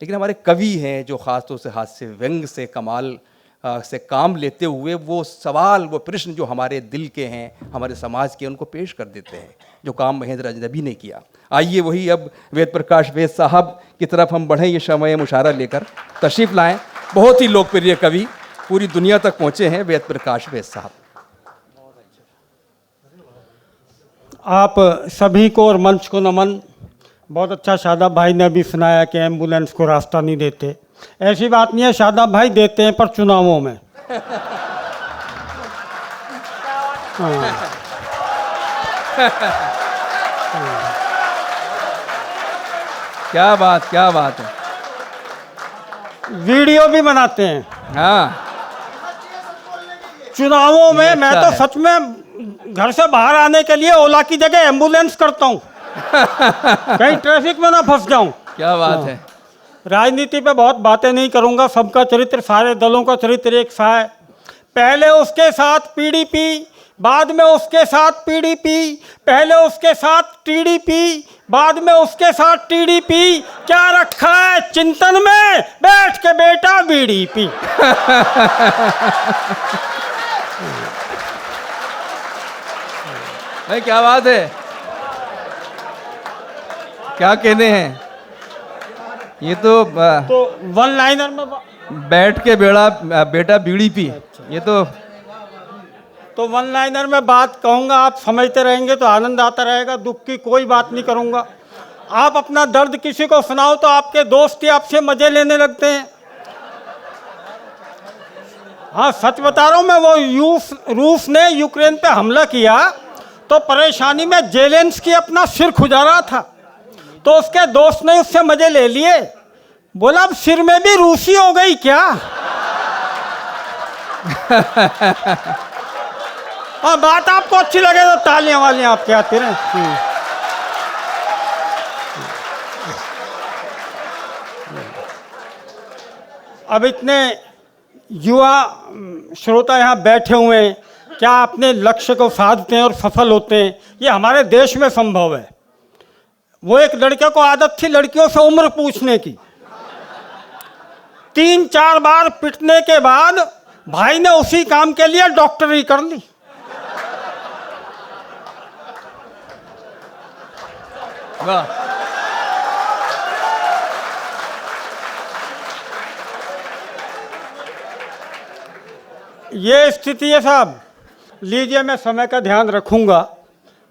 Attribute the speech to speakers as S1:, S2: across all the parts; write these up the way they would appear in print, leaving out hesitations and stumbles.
S1: लेकिन हमारे कवि हैं जो ख़ासतौर से हास्य व्यंग से कमाल से काम लेते हुए वो सवाल, वो प्रश्न जो हमारे दिल के हैं, हमारे समाज के, उनको पेश कर देते हैं, जो काम महेंद्र अजनबी ने किया। आइए वही अब वेद प्रकाश वेद साहब की तरफ हम बढ़ें, ये शमए मुशारा लेकर तशरीफ़ लाएं। बहुत ही लोकप्रिय कवि, पूरी दुनिया तक पहुँचे हैं वेद प्रकाश वेद साहब।
S2: आप सभी को और मंच को नमन। बहुत अच्छा शादाब भाई ने अभी सुनाया कि एम्बुलेंस को रास्ता नहीं देते। ऐसी बात नहीं है, शादाब भाई देते हैं पर चुनावों में।
S1: क्या बात है।
S2: वीडियो भी बनाते हैं।
S1: हाँ,
S2: चुनावों में
S1: अच्छा
S2: मैं तो
S1: है।
S2: सच में घर से बाहर आने के लिए ओला की जगह एम्बुलेंस करता हूँ, कहीं ट्रैफिक में ना फंस जाऊं।
S1: क्या बात है।
S2: राजनीति पे बहुत बातें नहीं करूंगा, सबका चरित्र, सारे दलों का चरित्र एक सा है। पहले उसके साथ पीडीपी, बाद में उसके साथ पीडीपी, पहले उसके साथ टीडीपी, बाद में उसके साथ टीडीपी। क्या रखा है चिंतन में, बैठ के बेटा बीड़ी पी।
S1: भाई क्या बात है, क्या कहने हैं। ये तो
S2: वन लाइनर में
S1: बैठ के बेटा बीड़ी पी, ये तो
S2: वन लाइनर में बात कहूंगा, आप समझते रहेंगे तो आनंद आता रहेगा। दुख की कोई बात नहीं करूंगा। आप अपना दर्द किसी को सुनाओ तो आपके दोस्त ही आपसे मजे लेने लगते हैं। हाँ सच बता रहा हूं मैं, वो रूस ने यूक्रेन पे हमला किया तो परेशानी में जेलेंस्की अपना सिर खुजा रहा था, तो उसके दोस्त ने उससे मजे ले लिए। बोला अब सिर में भी रूसी हो गई क्या। हाँ बात आपको अच्छी लगे तो तालियां वालियां आपके आती रहे। अब इतने युवा श्रोता यहाँ बैठे हुए हैं, क्या अपने लक्ष्य को साधते हैं और सफल होते हैं, ये हमारे देश में संभव है। वो एक लड़के को आदत थी लड़कियों से उम्र पूछने की, 3-4 बार पिटने के बाद भाई ने उसी काम के लिए डॉक्टरी कर ली।
S1: वाह।
S2: ये स्थिति है साहब। लीजिए मैं समय का ध्यान रखूंगा।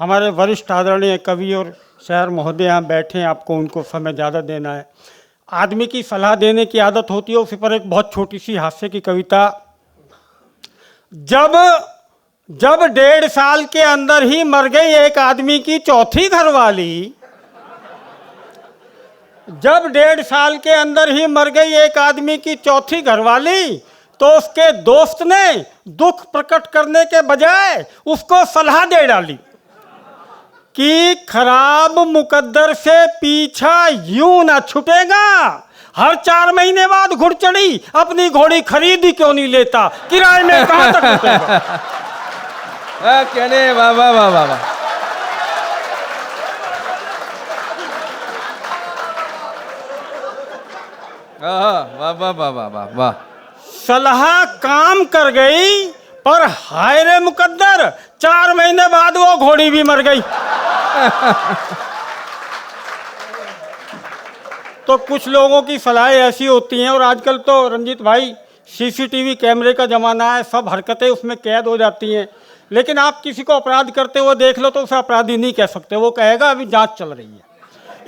S2: हमारे वरिष्ठ आदरणीय कवि और शायर महोदय यहाँ बैठे हैं, आपको उनको समय ज़्यादा देना है। आदमी की सलाह देने की आदत होती है। उसी पर एक बहुत छोटी सी हास्य की कविता। जब 1.5 साल के अंदर ही मर गई एक आदमी की चौथी घरवाली, जब 1.5 साल के अंदर ही मर गई एक आदमी की चौथी घरवाली, तो उसके दोस्त ने दुख प्रकट करने के बजाय उसको सलाह दे डाली कि खराब मुकद्दर से पीछा यूं ना छूटेगा, हर 4 महीने बाद घुड़चड़ी अपनी घोड़ी खरीदी क्यों नहीं लेता, किराए में कहां तक रुकेगा।
S1: कहने वाह वाह वाह वाह। वाह वाह वाह वाह वाह वाह।
S2: सलाह काम कर गई, पर हाय रे मुकद्दर, 4 महीने बाद वो घोड़ी भी मर गई। तो कुछ लोगों की सलाह ऐसी होती हैं, और आजकल तो रंजीत भाई सीसीटीवी कैमरे का जमाना है, सब हरकतें उसमें कैद हो जाती हैं। लेकिन आप किसी को अपराध करते हुए देख लो तो उसे अपराधी नहीं कह सकते, वो कहेगा अभी जांच चल रही है।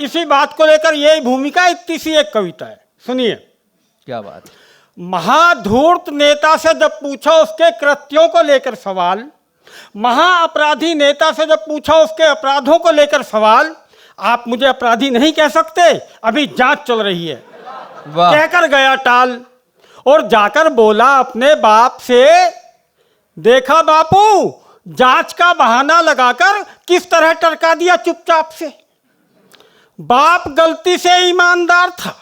S2: इसी बात को लेकर यही भूमिका इतनी सी एक कविता है, सुनिए।
S1: क्या बात है।
S2: महाधूर्त नेता से जब पूछा उसके कृत्यों को लेकर सवाल, महाअपराधी नेता से जब पूछा उसके अपराधों को लेकर सवाल, आप मुझे अपराधी नहीं कह सकते, अभी जांच चल रही है, कहकर गया टाल। और जाकर बोला अपने बाप से, देखा बापू, जांच का बहाना लगाकर किस तरह टरका दिया चुपचाप से। बाप गलती से ईमानदार था,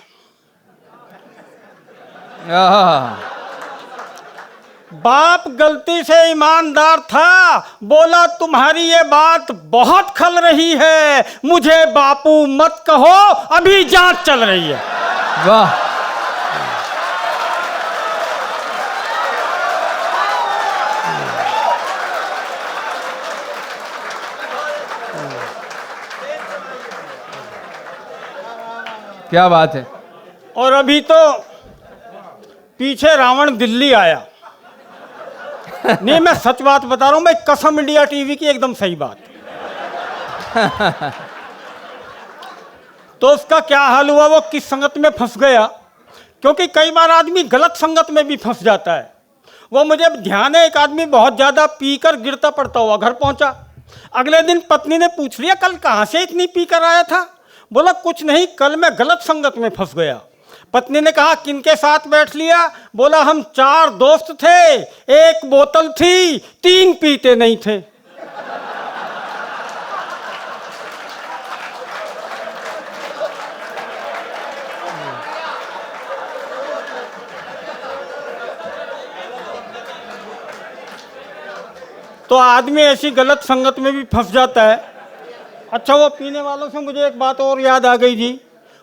S2: बाप गलती से ईमानदार था। बोला तुम्हारी ये बात बहुत खल रही है, मुझे बापू मत कहो, अभी जांच चल रही है।
S1: वाह। क्या बात है।
S2: और अभी तो पीछे रावण दिल्ली आया। नहीं, मैं सच बात बता रहा हूं, मैं कसम इंडिया टीवी की एकदम सही बात। तो उसका क्या हाल हुआ, वो किस संगत में फंस गया, क्योंकि कई बार आदमी गलत संगत में भी फंस जाता है। वो मुझे ध्यान है, एक आदमी बहुत ज्यादा पीकर गिरता पड़ता हुआ घर पहुंचा। अगले दिन पत्नी ने पूछ लिया, कल कहां से इतनी पीकर आया था? बोला कुछ नहीं, कल मैं गलत संगत में फंस गया। पत्नी ने कहा किनके साथ बैठ लिया? बोला हम 4 दोस्त थे, 1 बोतल थी, 3 पीते नहीं थे। तो आदमी ऐसी गलत संगत में भी फंस जाता है। अच्छा, वो पीने वालों से मुझे एक बात और याद आ गई जी।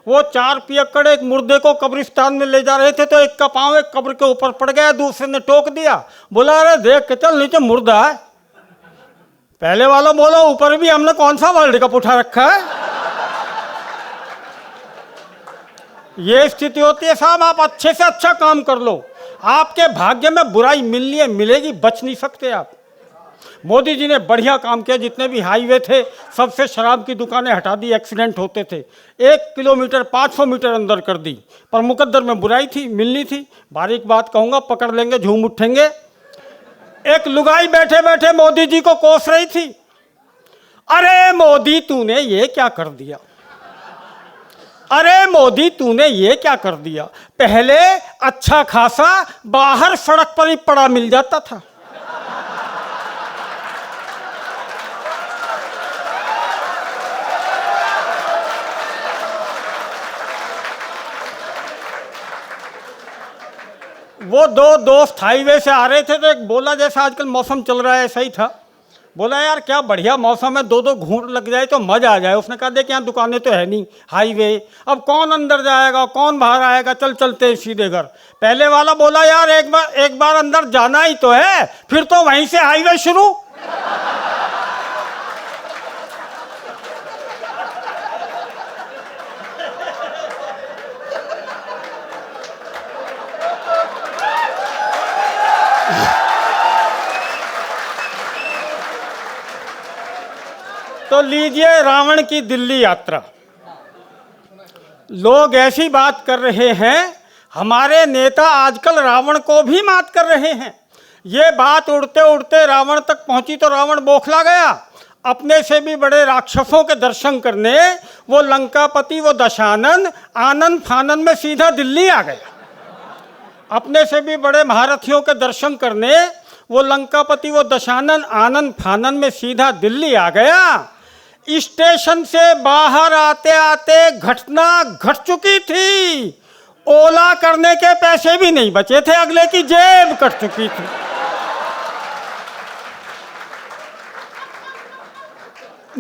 S2: वो 4 पियक्कड़ एक मुर्दे को कब्रिस्तान में ले जा रहे थे, तो एक का पांव एक कब्र के ऊपर पड़ गया, दूसरे ने टोक दिया, बोला अरे देख के चल, नीचे मुर्दा है। पहले वाला बोला ऊपर भी हमने कौन सा वर्ल्ड कप उठा रखा है। ये स्थिति होती है साहब, आप अच्छे से अच्छा काम कर लो, आपके भाग्य में बुराई मिलनी है, मिलेगी, बच नहीं सकते आप। मोदी जी ने बढ़िया काम किया, जितने भी हाईवे थे सबसे शराब की दुकानें हटा दी, एक्सीडेंट होते थे 1 किलोमीटर 500 मीटर अंदर कर दी। पर मुकद्दर में बुराई थी, मिलनी थी। बारीक बात कहूंगा, पकड़ लेंगे, झूम उठेंगे। एक लुगाई बैठे बैठे मोदी जी को कोस रही थी, अरे मोदी तूने ये क्या कर दिया, अरे मोदी तूने ये क्या कर दिया। पहले अच्छा खासा बाहर सड़क पर ही पड़ा मिल जाता था। वो 2 दोस्त हाईवे से आ रहे थे, तो एक बोला जैसा आजकल मौसम चल रहा है ऐसा ही था। बोला यार क्या बढ़िया मौसम है, 2-2 घूंट लग जाए तो मजा आ जाए। उसने कहा देख यहाँ दुकानें तो है नहीं, हाईवे, अब कौन अंदर जाएगा कौन बाहर आएगा, चल चलते हैं सीधे घर। पहले वाला बोला यार एक बार अंदर जाना ही तो है, फिर तो वहीं से हाईवे शुरू। तो लीजिए रावण की दिल्ली यात्रा। लोग ऐसी बात कर रहे हैं, हमारे नेता आजकल रावण को भी मात कर रहे हैं। ये बात उड़ते उड़ते रावण तक पहुंची तो रावण बौखला गया। अपने से भी बड़े राक्षसों के दर्शन करने वो लंकापति, वो दशानन आनन फानन में सीधा दिल्ली आ गया। अपने से भी बड़े महारथियों के दर्शन करने वो लंकापति, वो दशानन आनन फानन में सीधा दिल्ली आ गया। स्टेशन से बाहर आते आते घटना घट चुकी थी, ओला करने के पैसे भी नहीं बचे थे, अगले की जेब कट चुकी थी।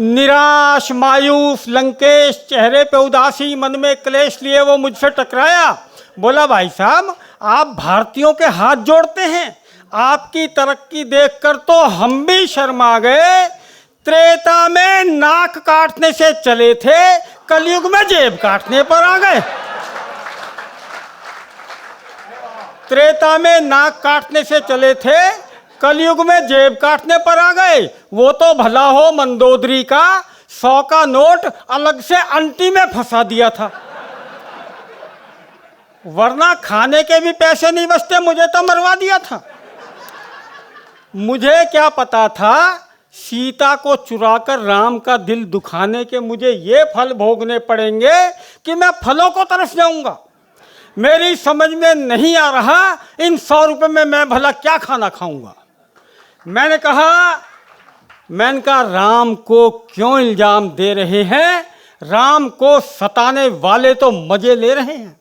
S2: निराश मायूस लंकेश, चेहरे पे उदासी, मन में क्लेश लिए वो मुझसे टकराया। बोला भाई साहब आप भारतीयों के हाथ जोड़ते हैं, आपकी तरक्की देखकर तो हम भी शर्मा गए। त्रेता में नाक काटने से चले थे, कलयुग में जेब काटने पर आ गए। त्रेता में नाक काटने से चले थे, कलयुग में जेब काटने पर आ गए। वो तो भला हो मंदोदरी का 100 का नोट अलग से अंटी में फंसा दिया था, वरना खाने के भी पैसे नहीं बचते, मुझे तो मरवा दिया था। मुझे क्या पता था सीता को चुराकर राम का दिल दुखाने के मुझे ये फल भोगने पड़ेंगे कि मैं फलों को तरस जाऊंगा। मेरी समझ में नहीं आ रहा इन 100 रुपए में मैं भला क्या खाना खाऊंगा। मैंने कहा राम को क्यों इल्जाम दे रहे हैं, राम को सताने वाले तो मजे ले रहे हैं।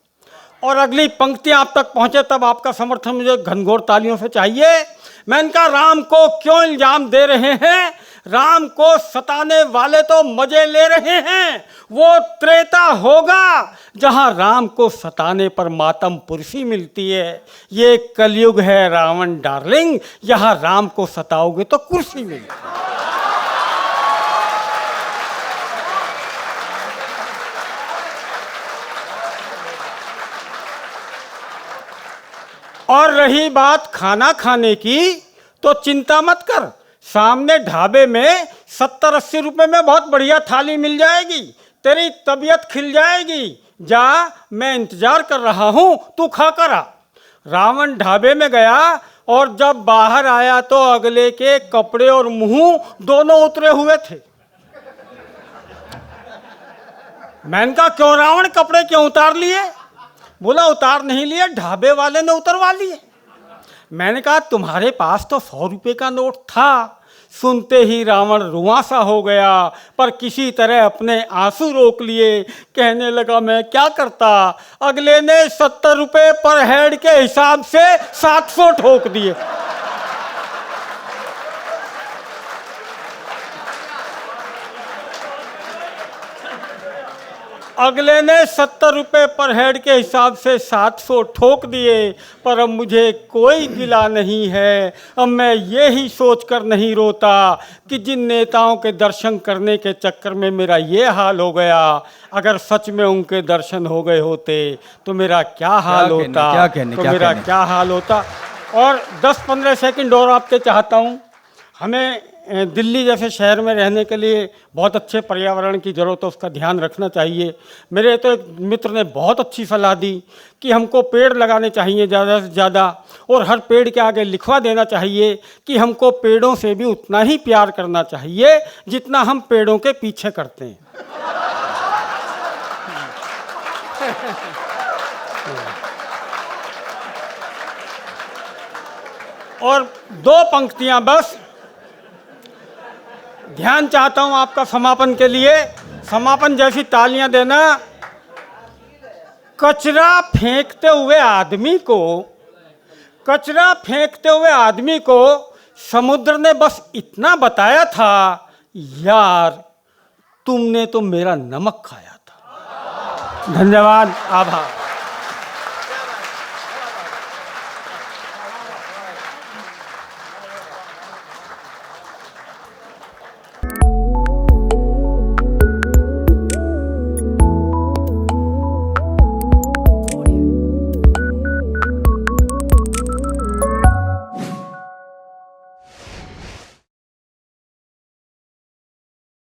S2: और अगली पंक्तियां आप तक पहुंचे तब आपका समर्थन मुझे घनघोर तालियों से चाहिए। मैंने कहा राम को क्यों इल्जाम दे रहे हैं, राम को सताने वाले तो मजे ले रहे हैं। वो त्रेता होगा जहां राम को सताने पर मातम पुरसी मिलती है। ये कलयुग है रावण डार्लिंग, यहां राम को सताओगे तो कुर्सी मिलती है। और रही बात खाना खाने की, तो चिंता मत कर, सामने ढाबे में 70-80 रुपए में बहुत बढ़िया थाली मिल जाएगी, तेरी तबीयत खिल जाएगी। जा, मैं इंतजार कर रहा हूं, तू खा कर आ। रावण ढाबे में गया और जब बाहर आया तो अगले के कपड़े और मुंह दोनों उतरे हुए थे। मैंने कहा क्यों रावण, कपड़े क्यों उतार लिए? बोला उतार नहीं लिए, ढाबे वाले ने उतरवा लिए। मैंने कहा तुम्हारे पास तो 100 रुपए का नोट था। सुनते ही रावण रुआंसा हो गया, पर किसी तरह अपने आंसू रोक लिए। कहने लगा मैं क्या करता, अगले ने 70 रुपए पर हेड के हिसाब से 700 ठोक दिए। अगले ने 70 रुपए पर हेड के हिसाब से 700 ठोक दिए, पर अब मुझे कोई गिला नहीं है। अब मैं ये ही सोचकर नहीं रोता कि जिन नेताओं के दर्शन करने के चक्कर में मेरा ये हाल हो गया, अगर सच में उनके दर्शन हो गए होते तो मेरा क्या हाल होता, क्या हाल होता। और 10-15 सेकंड और आपके चाहता हूँ। हमें दिल्ली जैसे शहर में रहने के लिए बहुत अच्छे पर्यावरण की ज़रूरत है, उसका ध्यान रखना चाहिए। मेरे तो एक मित्र ने बहुत अच्छी सलाह दी कि हमको पेड़ लगाने चाहिए ज़्यादा से ज़्यादा, और हर पेड़ के आगे लिखवा देना चाहिए कि हमको पेड़ों से भी उतना ही प्यार करना चाहिए जितना हम पेड़ों के पीछे करते हैं। और 2 पंक्तियां बस, ध्यान चाहता हूं आपका समापन के लिए। समापन जैसी तालियां देना। कचरा फेंकते हुए आदमी को समुद्र ने बस इतना बताया था, यार तुमने तो मेरा नमक खाया था। धन्यवाद, आभार।